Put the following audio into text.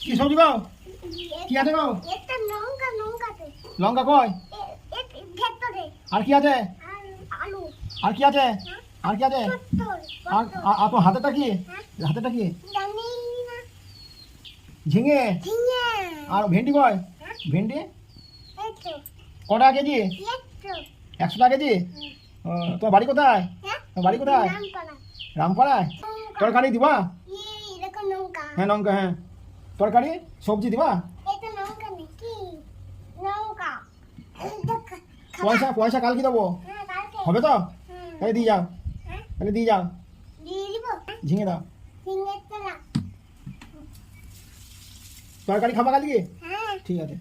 কি সবজি গাও? কি আছে গাও? এটা লঙ্কা লঙ্কাতে লঙ্কা কই? ভেতরে আর কি আছে? আর আলু আর কি আছে? আর কি আছে? আর আর তোর হাতেটা কি? হাতেটা কি? জানি না ঝিঙে। ঝিঙে আর ভেন্ডি কই? ভেন্ডি এই তো কটা কেজি? এই তো 100 টাকা কেজি। তোর বাড়ি কোথায়? হ্যাঁ তোর বাড়ি কোথায়? নাম করা রামপাড়ায়। তরকারি দিবা? এই দেখো লঙ্কা হ্যাঁ লঙ্কা, হ্যাঁ তরকারি সবজি দিবা? এটা লঙ্কা নাকি লঙ্কা এই দেখো পয়সা পয়সা কাল কি দেবো? হ্যাঁ কালকে হবে তো? হুম তাহলে দিয়ে যাও, হ্যাঁ তাহলে দিয়ে যাও। দিয়ে দিব ঝিঙে দাও। ঝিঙেটা না তরকারি খাবা কালকে? হ্যাঁ ঠিক আছে।